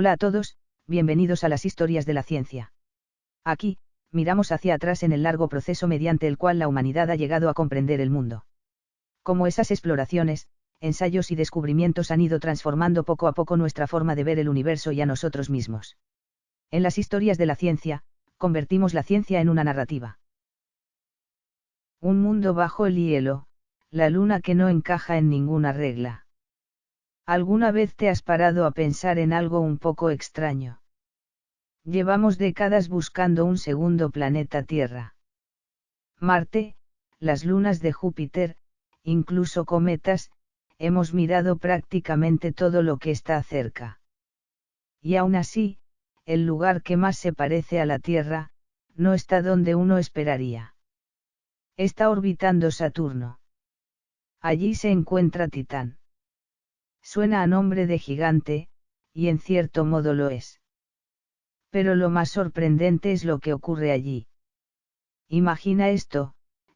Hola a todos, bienvenidos a las historias de la ciencia. Aquí, miramos hacia atrás en el largo proceso mediante el cual la humanidad ha llegado a comprender el mundo. Cómo esas exploraciones, ensayos y descubrimientos han ido transformando poco a poco nuestra forma de ver el universo y a nosotros mismos. En las historias de la ciencia, convertimos la ciencia en una narrativa. Un mundo bajo el hielo, la luna que no encaja en ninguna regla. ¿Alguna vez te has parado a pensar en algo un poco extraño? Llevamos décadas buscando un segundo planeta Tierra. Marte, las lunas de Júpiter, incluso cometas, hemos mirado prácticamente todo lo que está cerca. Y aún así, el lugar que más se parece a la Tierra, no está donde uno esperaría. Está orbitando Saturno. Allí se encuentra Titán. Suena a nombre de gigante, y en cierto modo lo es. Pero lo más sorprendente es lo que ocurre allí. Imagina esto,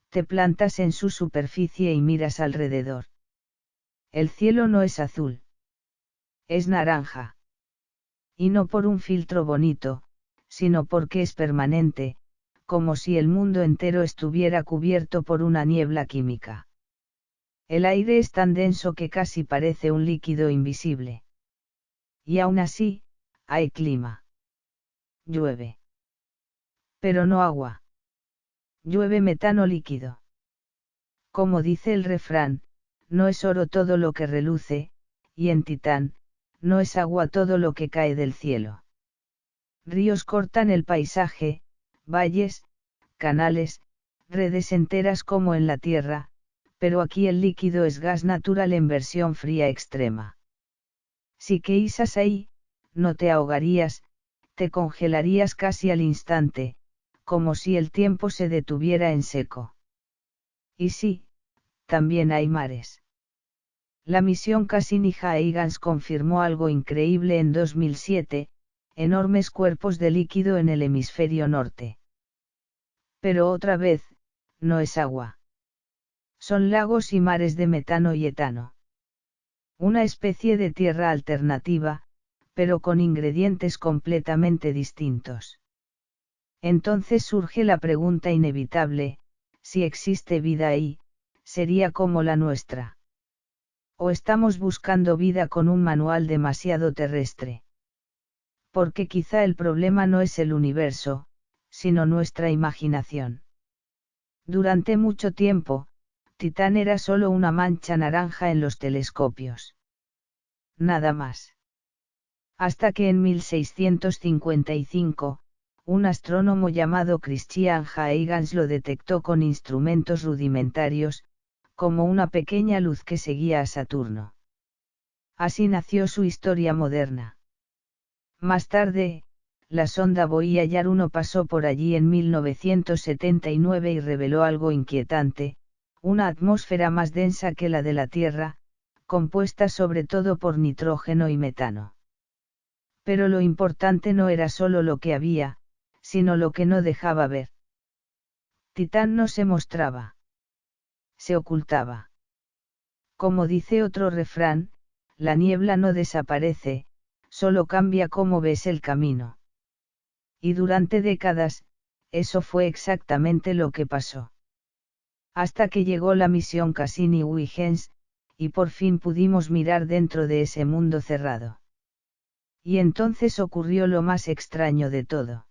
te plantas en su superficie y miras alrededor. El cielo no es azul. Es naranja. Y no por un filtro bonito, sino porque es permanente, como si el mundo entero estuviera cubierto por una niebla química. El aire es tan denso que casi parece un líquido invisible. Y aún así, hay clima. Llueve. Pero no agua. Llueve metano líquido. Como dice el refrán, no es oro todo lo que reluce, y en Titán, no es agua todo lo que cae del cielo. Ríos cortan el paisaje, valles, canales, redes enteras como en la Tierra, pero aquí el líquido es gas natural en versión fría extrema. Si caísas ahí, no te ahogarías, te congelarías casi al instante, como si el tiempo se detuviera en seco. Y sí, también hay mares. La misión Cassini-Huygens confirmó algo increíble en 2007, enormes cuerpos de líquido en el hemisferio norte. Pero otra vez, no es agua. Son lagos y mares de metano y etano. Una especie de tierra alternativa, pero con ingredientes completamente distintos. Entonces surge la pregunta inevitable, si existe vida ahí, ¿sería como la nuestra? ¿O estamos buscando vida con un manual demasiado terrestre? Porque quizá el problema no es el universo, sino nuestra imaginación. Durante mucho tiempo, Titán era solo una mancha naranja en los telescopios. Nada más. Hasta que en 1655, un astrónomo llamado Christian Huygens lo detectó con instrumentos rudimentarios, como una pequeña luz que seguía a Saturno. Así nació su historia moderna. Más tarde, la sonda Voyager 1 pasó por allí en 1979 y reveló algo inquietante, una atmósfera más densa que la de la Tierra, compuesta sobre todo por nitrógeno y metano. Pero lo importante no era solo lo que había, sino lo que no dejaba ver. Titán no se mostraba. Se ocultaba. Como dice otro refrán, la niebla no desaparece, solo cambia cómo ves el camino. Y durante décadas, eso fue exactamente lo que pasó. Hasta que llegó la misión Cassini-Huygens, y por fin pudimos mirar dentro de ese mundo cerrado. Y entonces ocurrió lo más extraño de todo.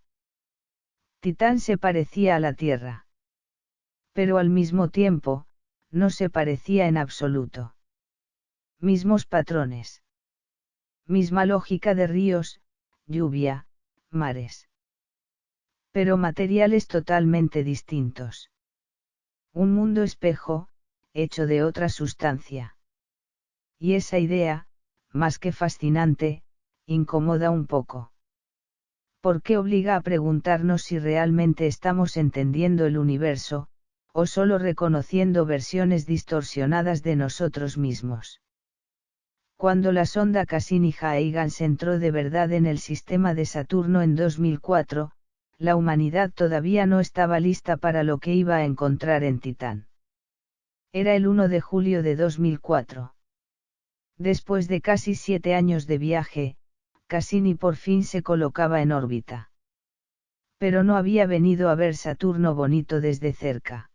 Titán se parecía a la Tierra. Pero al mismo tiempo, no se parecía en absoluto. Mismos patrones. Misma lógica de ríos, lluvia, mares. Pero materiales totalmente distintos. Un mundo espejo, hecho de otra sustancia. Y esa idea, más que fascinante, incomoda un poco. Porque obliga a preguntarnos si realmente estamos entendiendo el universo, o solo reconociendo versiones distorsionadas de nosotros mismos. Cuando la sonda Cassini-Huygens entró de verdad en el sistema de Saturno en 2004, la humanidad todavía no estaba lista para lo que iba a encontrar en Titán. Era el 1 de julio de 2004. Después de casi 7 años de viaje, Cassini por fin se colocaba en órbita. Pero no había venido a ver Saturno bonito desde cerca.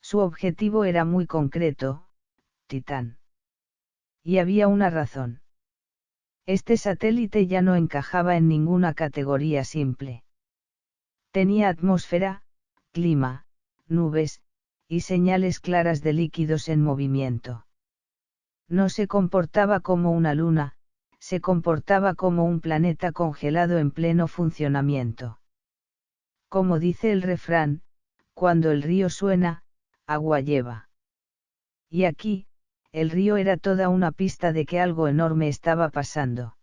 Su objetivo era muy concreto, Titán. Y había una razón. Este satélite ya no encajaba en ninguna categoría simple. Tenía atmósfera, clima, nubes, y señales claras de líquidos en movimiento. No se comportaba como una luna, se comportaba como un planeta congelado en pleno funcionamiento. Como dice el refrán, cuando el río suena, agua lleva. Y aquí, el río era toda una pista de que algo enorme estaba pasando.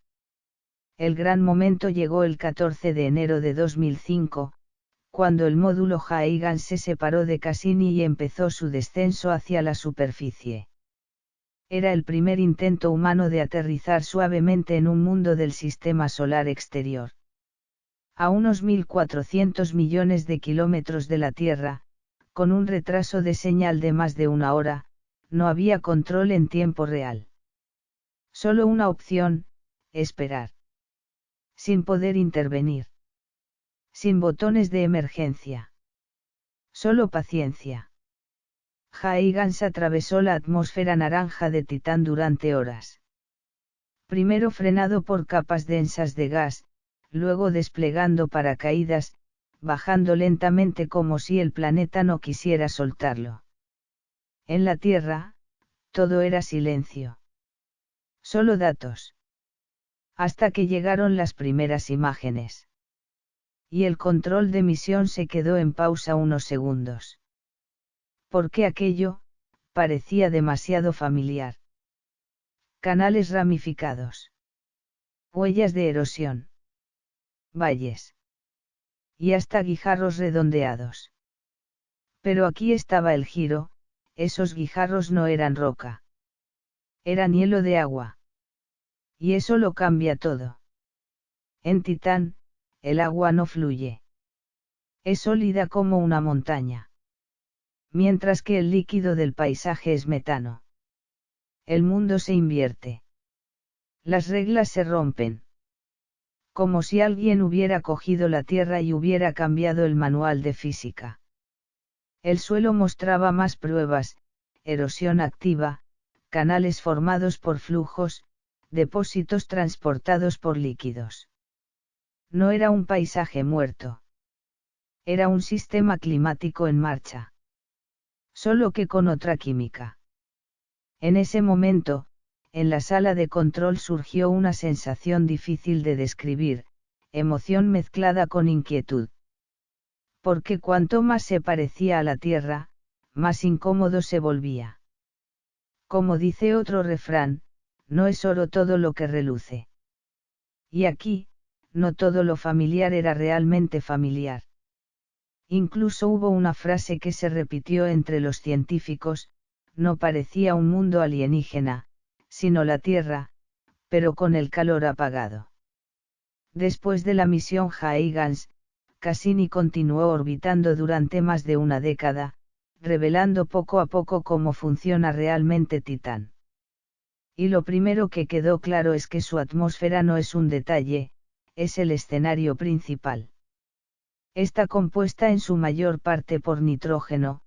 El gran momento llegó el 14 de enero de 2005, cuando el módulo Huygens se separó de Cassini y empezó su descenso hacia la superficie. Era el primer intento humano de aterrizar suavemente en un mundo del sistema solar exterior. A unos 1.400 millones de kilómetros de la Tierra, con un retraso de señal de más de una hora, no había control en tiempo real. Solo una opción, esperar. Sin poder intervenir. Sin botones de emergencia. Solo paciencia. Huygens atravesó la atmósfera naranja de Titán durante horas. Primero frenado por capas densas de gas, luego desplegando paracaídas, bajando lentamente como si el planeta no quisiera soltarlo. En la Tierra, todo era silencio. Solo datos. Hasta que llegaron las primeras imágenes. Y el control de misión se quedó en pausa unos segundos. Porque aquello, parecía demasiado familiar. Canales ramificados. Huellas de erosión. Valles. Y hasta guijarros redondeados. Pero aquí estaba el giro, esos guijarros no eran roca. Eran hielo de agua. Y eso lo cambia todo. En Titán, el agua no fluye. Es sólida como una montaña. Mientras que el líquido del paisaje es metano. El mundo se invierte. Las reglas se rompen. Como si alguien hubiera cogido la Tierra y hubiera cambiado el manual de física. El suelo mostraba más pruebas, erosión activa, canales formados por flujos, depósitos transportados por líquidos. No era un paisaje muerto. Era un sistema climático en marcha. Solo que con otra química. En ese momento, en la sala de control surgió una sensación difícil de describir, emoción mezclada con inquietud. Porque cuanto más se parecía a la Tierra, más incómodo se volvía. Como dice otro refrán, no es oro todo lo que reluce. Y aquí, no todo lo familiar era realmente familiar. Incluso hubo una frase que se repitió entre los científicos, no parecía un mundo alienígena, sino la Tierra, pero con el calor apagado. Después de la misión Huygens, Cassini continuó orbitando durante más de una década, revelando poco a poco cómo funciona realmente Titán. Y lo primero que quedó claro es que su atmósfera no es un detalle, es el escenario principal. Está compuesta en su mayor parte por nitrógeno,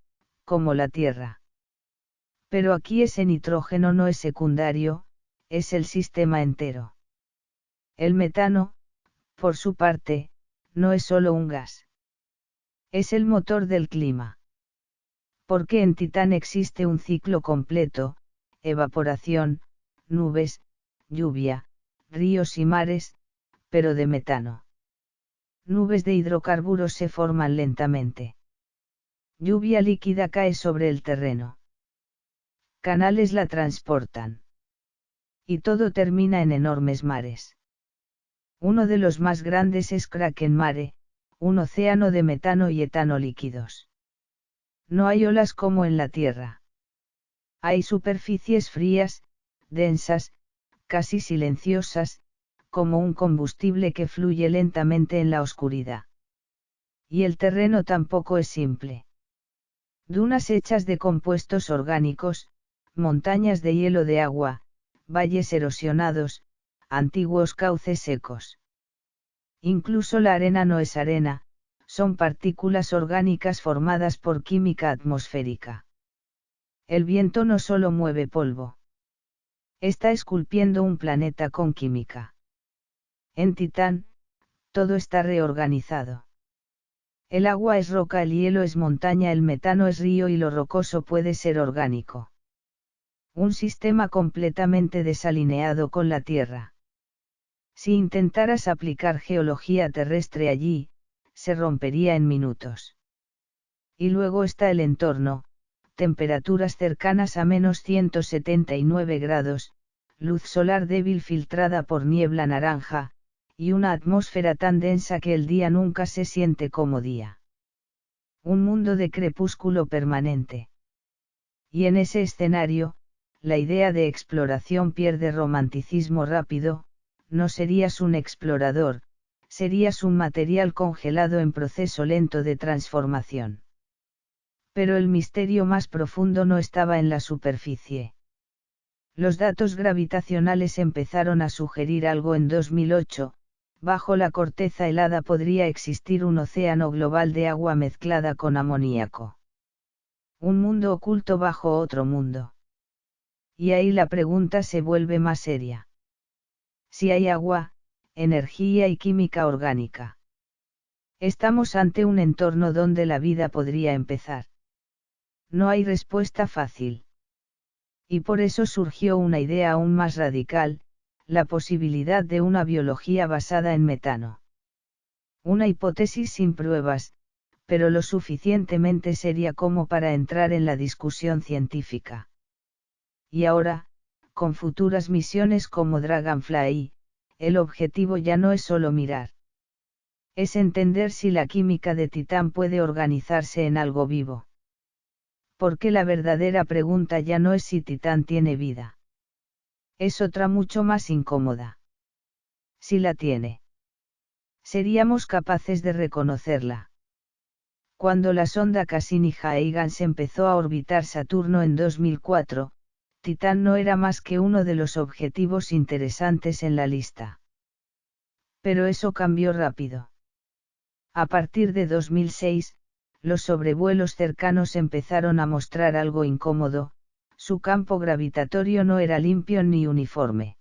como la Tierra. Pero aquí ese nitrógeno no es secundario, es el sistema entero. El metano, por su parte, no es solo un gas. Es el motor del clima. Porque en Titán existe un ciclo completo, evaporación, nubes, lluvia, ríos y mares, pero de metano. Nubes de hidrocarburos se forman lentamente. Lluvia líquida cae sobre el terreno. Canales la transportan. Y todo termina en enormes mares. Uno de los más grandes es Kraken Mare, un océano de metano y etano líquidos. No hay olas como en la Tierra. Hay superficies frías, densas, casi silenciosas, como un combustible que fluye lentamente en la oscuridad. Y el terreno tampoco es simple. Dunas hechas de compuestos orgánicos, montañas de hielo de agua, valles erosionados, antiguos cauces secos. Incluso la arena no es arena, son partículas orgánicas formadas por química atmosférica. El viento no solo mueve polvo. Está esculpiendo un planeta con química. En Titán, todo está reorganizado. El agua es roca, el hielo es montaña, el metano es río y lo rocoso puede ser orgánico. Un sistema completamente desalineado con la Tierra. Si intentaras aplicar geología terrestre allí, se rompería en minutos. Y luego está el entorno, temperaturas cercanas a -179 grados, luz solar débil filtrada por niebla naranja, y una atmósfera tan densa que el día nunca se siente como día. Un mundo de crepúsculo permanente. Y en ese escenario, la idea de exploración pierde romanticismo rápido. No serías un explorador, serías un material congelado en proceso lento de transformación. Pero el misterio más profundo no estaba en la superficie. Los datos gravitacionales empezaron a sugerir algo en 2008, bajo la corteza helada podría existir un océano global de agua mezclada con amoníaco. Un mundo oculto bajo otro mundo. Y ahí la pregunta se vuelve más seria. Si hay agua, energía y química orgánica. Estamos ante un entorno donde la vida podría empezar. No hay respuesta fácil. Y por eso surgió una idea aún más radical, la posibilidad de una biología basada en metano. Una hipótesis sin pruebas, pero lo suficientemente seria como para entrar en la discusión científica. Y ahora, con futuras misiones como Dragonfly, el objetivo ya no es solo mirar. Es entender si la química de Titán puede organizarse en algo vivo. Porque la verdadera pregunta ya no es si Titán tiene vida. Es otra mucho más incómoda. Si la tiene. ¿Seríamos capaces de reconocerla? Cuando la sonda Cassini-Huygens empezó a orbitar Saturno en 2004, Titán no era más que uno de los objetivos interesantes en la lista. Pero eso cambió rápido. A partir de 2006, los sobrevuelos cercanos empezaron a mostrar algo incómodo, su campo gravitatorio no era limpio ni uniforme.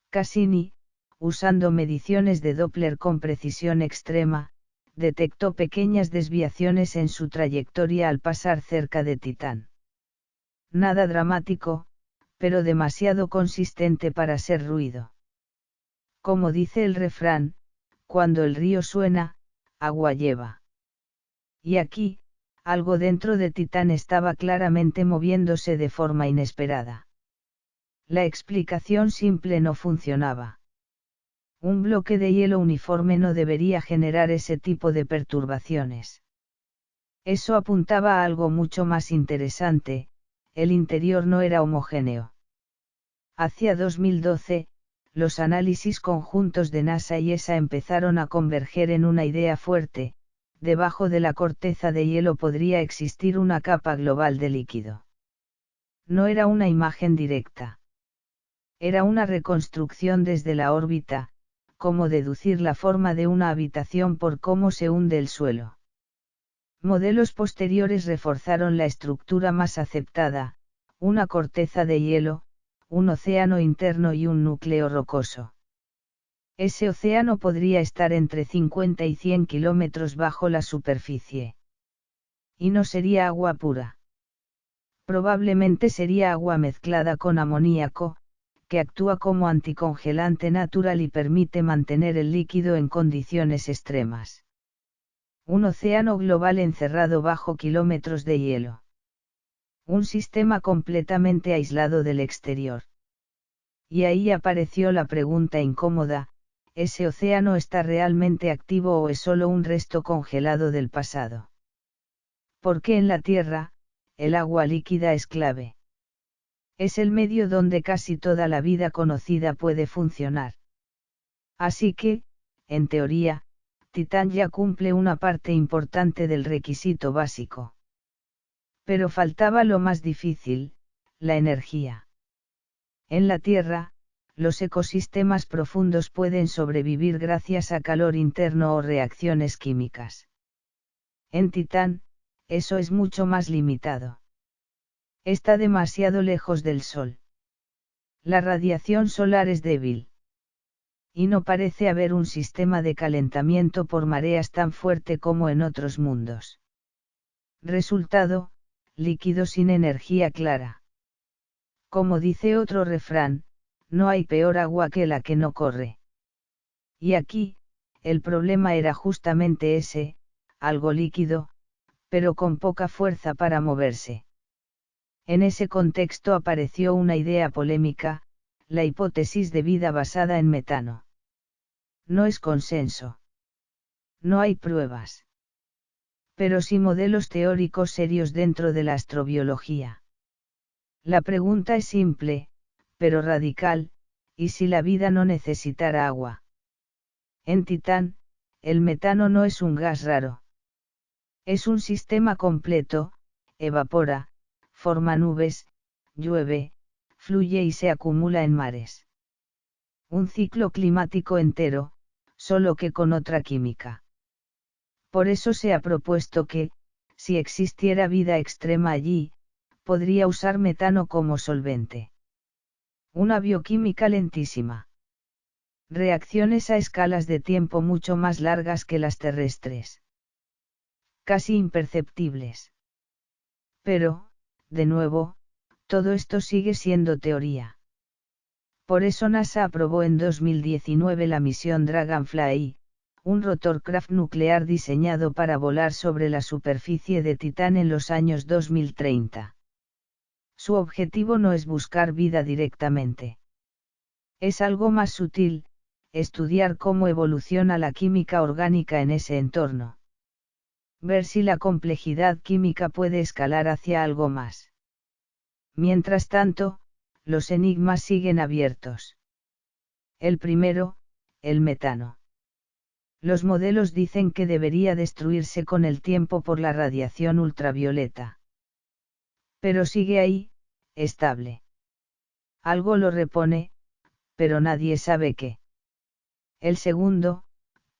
Cassini, usando mediciones de Doppler con precisión extrema, detectó pequeñas desviaciones en su trayectoria al pasar cerca de Titán. Nada dramático, pero demasiado consistente para ser ruido. Como dice el refrán, cuando el río suena, agua lleva. Y aquí, algo dentro de Titán estaba claramente moviéndose de forma inesperada. La explicación simple no funcionaba. Un bloque de hielo uniforme no debería generar ese tipo de perturbaciones. Eso apuntaba a algo mucho más interesante, el interior no era homogéneo. Hacia 2012, los análisis conjuntos de NASA y ESA empezaron a converger en una idea fuerte: debajo de la corteza de hielo podría existir una capa global de líquido. No era una imagen directa. Era una reconstrucción desde la órbita, como deducir la forma de una habitación por cómo se hunde el suelo. Modelos posteriores reforzaron la estructura más aceptada: una corteza de hielo, un océano interno y un núcleo rocoso. Ese océano podría estar entre 50 y 100 kilómetros bajo la superficie. Y no sería agua pura. Probablemente sería agua mezclada con amoníaco, que actúa como anticongelante natural y permite mantener el líquido en condiciones extremas. Un océano global encerrado bajo kilómetros de hielo. Un sistema completamente aislado del exterior. Y ahí apareció la pregunta incómoda: ¿ese océano está realmente activo o es solo un resto congelado del pasado? Porque en la Tierra, el agua líquida es clave. Es el medio donde casi toda la vida conocida puede funcionar. Así que, en teoría, Titán ya cumple una parte importante del requisito básico. Pero faltaba lo más difícil: la energía. En la Tierra, los ecosistemas profundos pueden sobrevivir gracias a calor interno o reacciones químicas. En Titán, eso es mucho más limitado. Está demasiado lejos del Sol. La radiación solar es débil. Y no parece haber un sistema de calentamiento por mareas tan fuerte como en otros mundos. Resultado, líquido sin energía clara. Como dice otro refrán, no hay peor agua que la que no corre. Y aquí, el problema era justamente ese, algo líquido, pero con poca fuerza para moverse. En ese contexto apareció una idea polémica, la hipótesis de vida basada en metano. No es consenso. No hay pruebas. Pero sí modelos teóricos serios dentro de la astrobiología. La pregunta es simple, pero radical, ¿y si la vida no necesitara agua? En Titán, el metano no es un gas raro. Es un sistema completo, evapora, forma nubes, llueve, fluye y se acumula en mares. Un ciclo climático entero, solo que con otra química. Por eso se ha propuesto que, si existiera vida extrema allí, podría usar metano como solvente. Una bioquímica lentísima. Reacciones a escalas de tiempo mucho más largas que las terrestres. Casi imperceptibles. Pero, de nuevo, todo esto sigue siendo teoría. Por eso NASA aprobó en 2019 la misión Dragonfly, un rotorcraft nuclear diseñado para volar sobre la superficie de Titán en los años 2030. Su objetivo no es buscar vida directamente. Es algo más sutil, estudiar cómo evoluciona la química orgánica en ese entorno. Ver si la complejidad química puede escalar hacia algo más. Mientras tanto, los enigmas siguen abiertos. El primero, el metano. Los modelos dicen que debería destruirse con el tiempo por la radiación ultravioleta. Pero sigue ahí, estable. Algo lo repone, pero nadie sabe qué. El segundo,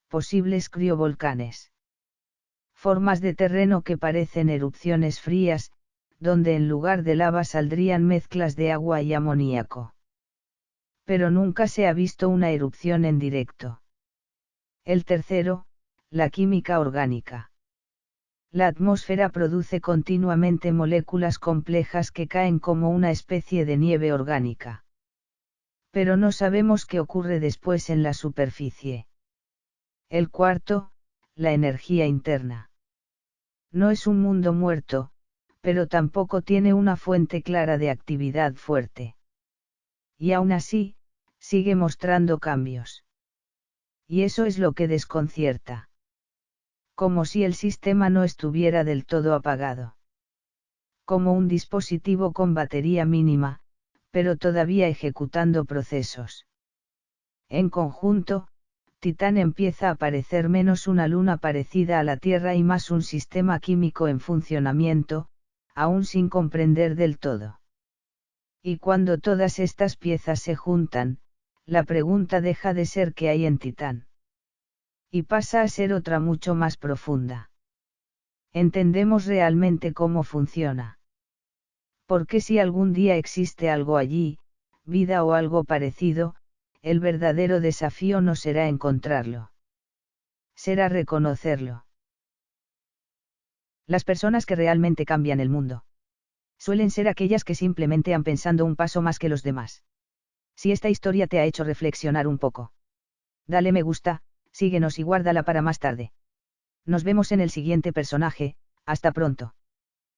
posibles criovolcanes. Formas de terreno que parecen erupciones frías, donde en lugar de lava saldrían mezclas de agua y amoníaco. Pero nunca se ha visto una erupción en directo. El tercero, la química orgánica. La atmósfera produce continuamente moléculas complejas que caen como una especie de nieve orgánica. Pero no sabemos qué ocurre después en la superficie. El cuarto, la energía interna. No es un mundo muerto, pero tampoco tiene una fuente clara de actividad fuerte. Y aún así, sigue mostrando cambios. Y eso es lo que desconcierta. Como si el sistema no estuviera del todo apagado. Como un dispositivo con batería mínima, pero todavía ejecutando procesos. En conjunto, Titán empieza a parecer menos una luna parecida a la Tierra y más un sistema químico en funcionamiento, aún sin comprender del todo. Y cuando todas estas piezas se juntan, la pregunta deja de ser qué hay en Titán. Y pasa a ser otra mucho más profunda. ¿Entendemos realmente cómo funciona? Porque si algún día existe algo allí, vida o algo parecido, el verdadero desafío no será encontrarlo. Será reconocerlo. Las personas que realmente cambian el mundo suelen ser aquellas que simplemente han pensado un paso más que los demás. Si esta historia te ha hecho reflexionar un poco, dale me gusta, síguenos y guárdala para más tarde. Nos vemos en el siguiente personaje, hasta pronto.